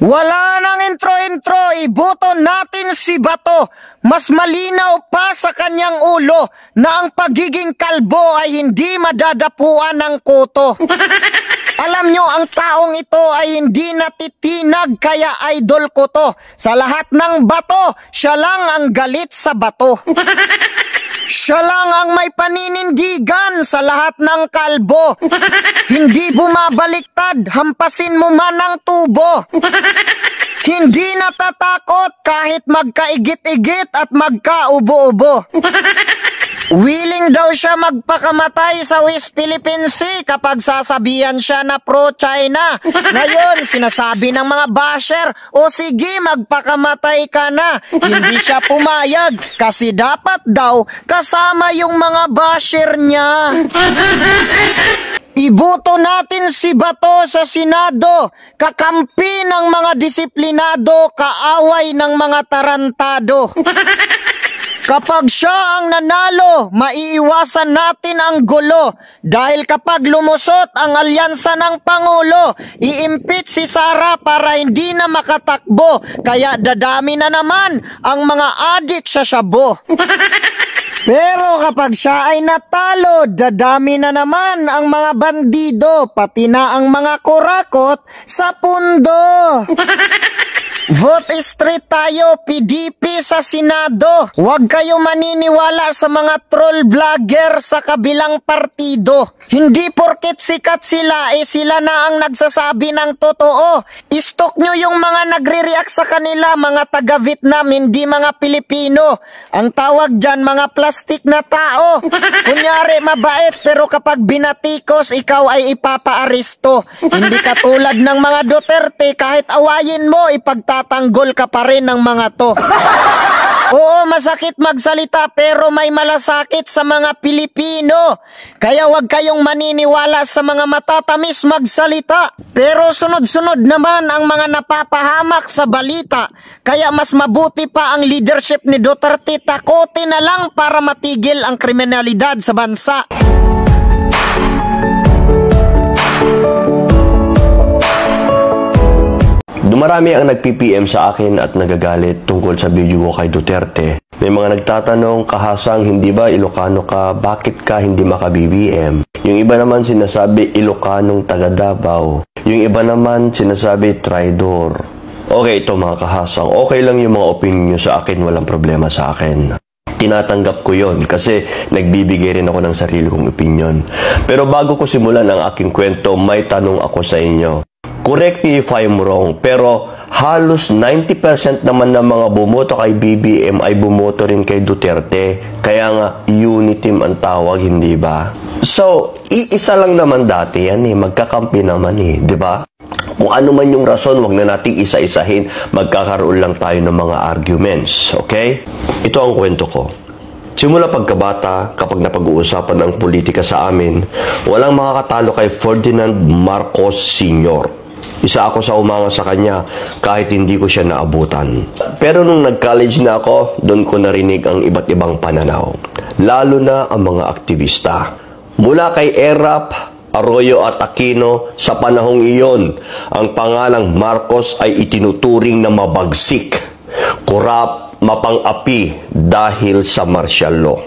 Wala nang intro-intro, iboto natin si Bato. Mas malinaw pa sa kanyang ulo na ang pagiging kalbo ay hindi madadapuan ng kuto. Alam nyo, ang taong ito ay hindi natitinag kaya idol ko to. Sa lahat ng bato, siya lang ang galit sa bato. Siya lang ang may paninindigan sa lahat ng kalbo. Hindi bumabaliktad, hampasin mo man ang tubo. Hindi natatakot kahit magkaigit-igit at magkaubo-ubo. Willing daw siya magpakamatay sa West Philippine Sea kapag sasabihan siya na pro-China. Ngayon, sinasabi ng mga basher, o sige, magpakamatay ka na. Hindi siya pumayag kasi dapat daw kasama yung mga basher niya. Iboto natin si Bato sa Senado, kakampi ng mga disiplinado, kaaway ng mga tarantado. Kapag siya ang nanalo, maiiwasan natin ang gulo. Dahil kapag lumusot ang alyansa ng Pangulo, i-impeach si Sara para hindi na makatakbo. Kaya dadami na naman ang mga adik sa shabu. Pero kapag siya ay natalo, dadami na naman ang mga bandido, pati na ang mga kurakot sa pundo. Vote straight tayo, PDP sa Senado. Huwag kayo maniniwala sa mga troll vlogger sa kabilang partido. Hindi porket sikat sila, sila na ang nagsasabi ng totoo. Istok nyo yung mga nagre-react sa kanila, mga taga-Vietnam, hindi mga Pilipino. Ang tawag dyan, mga plastic na tao. Kunyari, mabait, pero kapag binatikos, ikaw ay ipapaaresto. Hindi katulad ng mga Duterte, kahit awayin mo, ipagtatanggol ka pa rin ng mga to. Oo, masakit magsalita pero may malasakit sa mga Pilipino. Kaya huwag kayong maniniwala sa mga matatamis magsalita. Pero sunod-sunod naman ang mga napapahamak sa balita. Kaya mas mabuti pa ang leadership ni Duterte, takotin na lang para matigil ang kriminalidad sa bansa. Dumarami ang nag-PPM sa akin at nagagalit tungkol sa video ko kay Duterte. May mga nagtatanong, kahasang hindi ba Ilocano ka, bakit ka hindi maka-BBM? Yung iba naman sinasabi Ilocanong taga Davao. Yung iba naman sinasabi traidor. Okay, ito mga kahasang, okay lang yung mga opinion nyo sa akin, walang problema sa akin. Tinatanggap ko yon kasi nagbibigay rin ako ng sarili kong opinion. Pero bago ko simulan ang aking kwento, may tanong ako sa inyo. Correct me if I'm wrong, pero halos 90% naman ng mga bumoto kay BBM ay bumoto rin kay Duterte. Kaya nga, unity team ang tawag, hindi ba? So, iisa lang naman dati yan magkakampi naman di ba? Kung ano man yung rason, wag na nating isa-isahin, magkakaroon lang tayo ng mga arguments, okay? Ito ang kwento ko. Simula pagkabata, kapag napag-uusapan ang politika sa amin, walang makakatalo kay Ferdinand Marcos Sr. Isa ako sa umanga sa kanya kahit hindi ko siya naabutan. Pero nung nag-college na ako, doon ko narinig ang iba't ibang pananaw. Lalo na ang mga aktivista. Mula kay Erap, Arroyo at Aquino, sa panahong iyon, ang pangalang Marcos ay itinuturing na mabagsik, korap, mapang-api dahil sa martial law.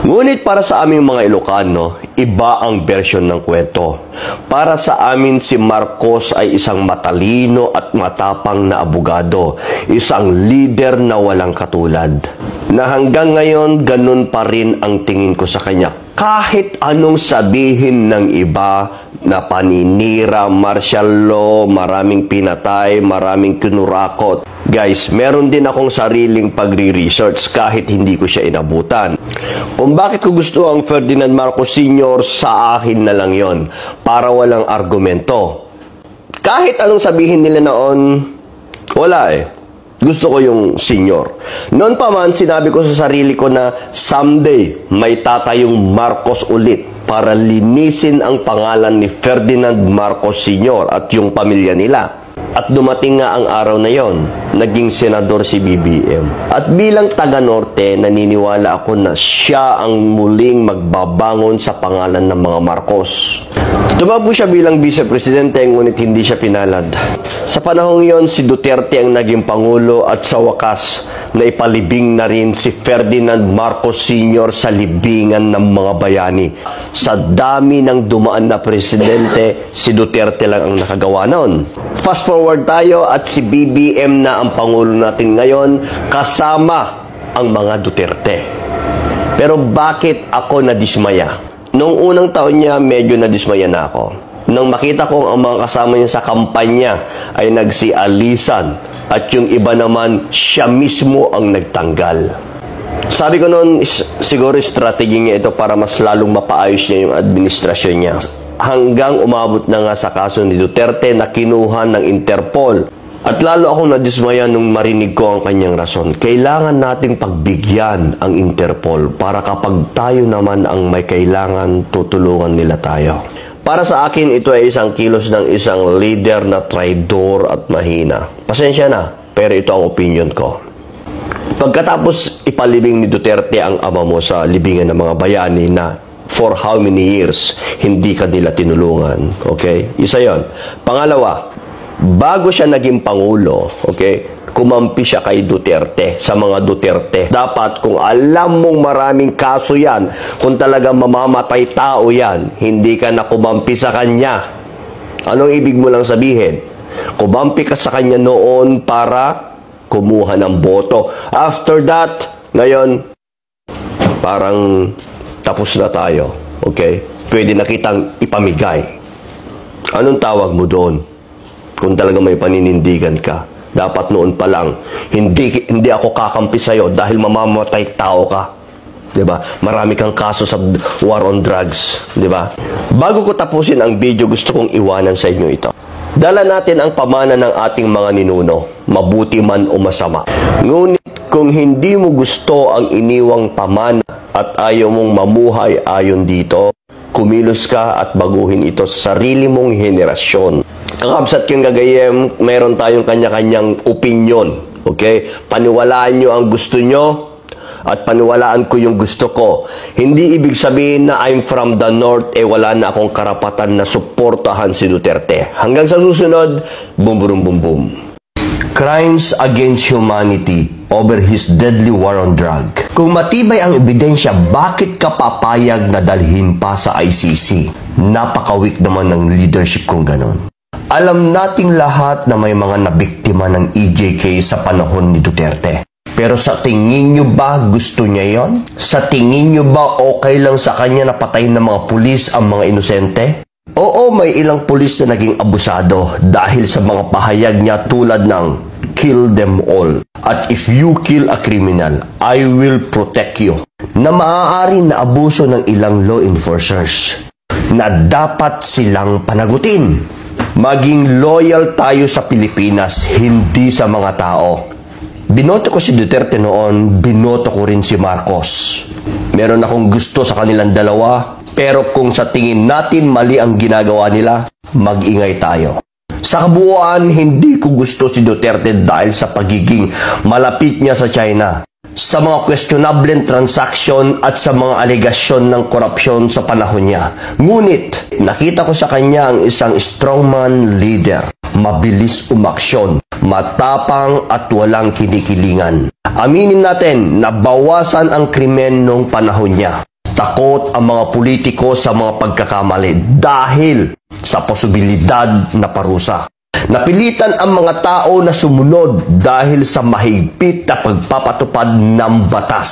Ngunit para sa aming mga Ilocano, iba ang version ng kwento. Para sa amin, si Marcos ay isang matalino at matapang na abogado, isang leader na walang katulad. Na hanggang ngayon, ganun pa rin ang tingin ko sa kanya. Kahit anong sabihin ng iba na paninira, martial law, maraming pinatay, maraming kinurakot. Guys, meron din akong sariling pagre-research kahit hindi ko siya inabutan. Kung bakit ko gusto ang Ferdinand Marcos Sr., sa akin na lang yon, para walang argumento. Kahit anong sabihin nila noon, wala Gusto ko yung senior. Noon pa man, sinabi ko sa sarili ko na someday may tatayong Marcos ulit para linisin ang pangalan ni Ferdinand Marcos Sr. at yung pamilya nila. At dumating nga ang araw na yon, naging senador si BBM. At bilang taga-Norte, naniniwala ako na siya ang muling magbabangon sa pangalan ng mga Marcos. Tumakbo siya bilang vice-presidente, ngunit hindi siya pinalad. Sa panahong yon, si Duterte ang naging pangulo at sa wakas, naipalibing na rin si Ferdinand Marcos Sr. sa libingan ng mga bayani. Sa dami ng dumaan na presidente, si Duterte lang ang nakagawa noon. Fast forward tayo at si BBM na ang pangulo natin ngayon kasama ang mga Duterte. Pero bakit ako nadismaya? Noong unang taon niya, medyo nadismaya na ako. Nang makita ko ang mga kasama niya sa kampanya ay nagsialisan at yung iba naman, siya mismo ang nagtanggal. Sabi ko noon, siguro strategy niya ito para mas lalong mapaayos niya yung administrasyon niya. Hanggang umabot na nga sa kaso ni Duterte na kinuha ng Interpol. At lalo akong nadismaya nung marinig ko ang kanyang rason. Kailangan nating pagbigyan ang Interpol para kapag tayo naman ang may kailangan, tutulungan nila tayo. Para sa akin, ito ay isang kilos ng isang leader na traidor at mahina. Pasensya na, pero ito ang opinion ko. Pagkatapos ipalibing ni Duterte ang ama mo sa libingan ng mga bayani na for how many years hindi ka nila tinulungan. Okay? Isa yon. Pangalawa, bago siya naging pangulo, okay, kumampi siya kay Duterte, sa mga Duterte. Dapat kung alam mong maraming kaso yan, kung talagang mamamatay tao yan, hindi ka na kumampi sa kanya. Anong ibig mo lang sabihin? Kumampi ka sa kanya noon para kumuha ng boto. After that, ngayon, parang tapos na tayo. Okay? Pwede na kitang ipamigay. Anong tawag mo doon? Kung talaga may paninindigan ka. Dapat noon pa lang, hindi ako kakampi sa'yo dahil mamamatay tao ka. Diba? Marami kang kaso sa war on drugs. Diba? Bago ko tapusin ang video, gusto kong iwanan sa inyo ito. Dala natin ang pamana ng ating mga ninuno, mabuti man o masama. Ngunit kung hindi mo gusto ang iniwang pamana at ayaw mong mamuhay ayon dito, kumilos ka at baguhin ito sa sarili mong henerasyon. Kakabsat kong gagayem, meron tayong kanya-kanyang opinion. Okay? Paniwalaan nyo ang gusto nyo at paniwalaan ko yung gusto ko. Hindi ibig sabihin na I'm from the North, wala na akong karapatan na suportahan si Duterte. Hanggang sa susunod, boom boom boom boom. Crimes against humanity over his deadly war on drug. Kung matibay ang ebidensya, bakit ka papayag na dalhin pa sa ICC? Napaka-weak naman ng leadership kung ganon. Alam nating lahat na may mga nabiktima ng EJK sa panahon ni Duterte. Pero sa tingin nyo ba gusto niya yon? Sa tingin nyo ba okay lang sa kanya na patayin ng mga pulis ang mga inosente? Oo, may ilang pulis na naging abusado dahil sa mga pahayag niya tulad ng kill them all. At if you kill a criminal, I will protect you. Na maaari na abuso ng ilang law enforcers na dapat silang panagutin. Maging loyal tayo sa Pilipinas, hindi sa mga tao. Binoto ko si Duterte noon, binoto ko rin si Marcos. Meron akong gusto sa kanilang dalawa, pero kung sa tingin natin mali ang ginagawa nila, mag-ingay tayo. Sa kabuuan, hindi ko gusto si Duterte dahil sa pagiging malapit niya sa China, sa mga questionable transaction at sa mga alegasyon ng korupsyon sa panahon niya. Ngunit, nakita ko sa kanya ang isang strongman leader, mabilis umaksyon, matapang at walang kinikilingan. Aminin natin na bawasan ang krimen noong panahon niya. Takot ang mga politiko sa mga pagkakamali dahil sa posibilidad na parusa. Napilitan ang mga tao na sumunod dahil sa mahigpit na pagpapatupad ng batas.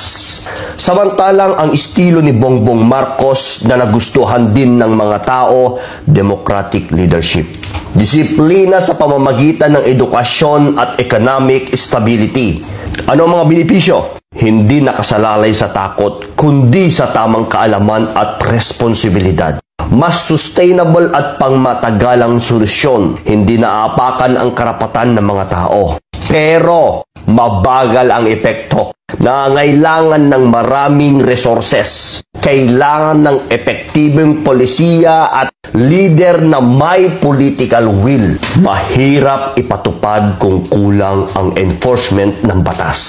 Samantalang ang estilo ni Bongbong Marcos na nagustuhan din ng mga tao, democratic leadership. Disiplina sa pamamagitan ng edukasyon at economic stability. Ano ang mga benepisyo? Hindi nakasalalay sa takot, kundi sa tamang kaalaman at responsibilidad. Mas sustainable at pangmatagalang solusyon, hindi naapakan ang karapatan ng mga tao. Pero mabagal ang epekto. Nangailangan ng maraming resources. Kailangan ng epektibong polisiya at leader na may political will. Mahirap ipatupad kung kulang ang enforcement ng batas.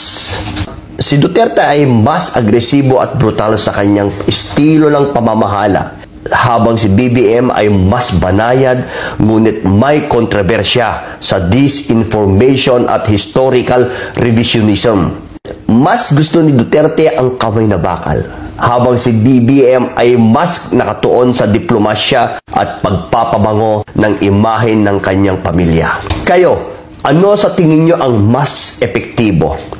Si Duterte ay mas agresibo at brutal sa kanyang estilo ng pamamahala, habang si BBM ay mas banayad ngunit may kontrobersya sa disinformation at historical revisionism. Mas gusto ni Duterte ang kamay na bakal, habang si BBM ay mas nakatuon sa diplomasya at pagpapabango ng imahe ng kanyang pamilya. Kayo, ano sa tingin nyo ang mas epektibo?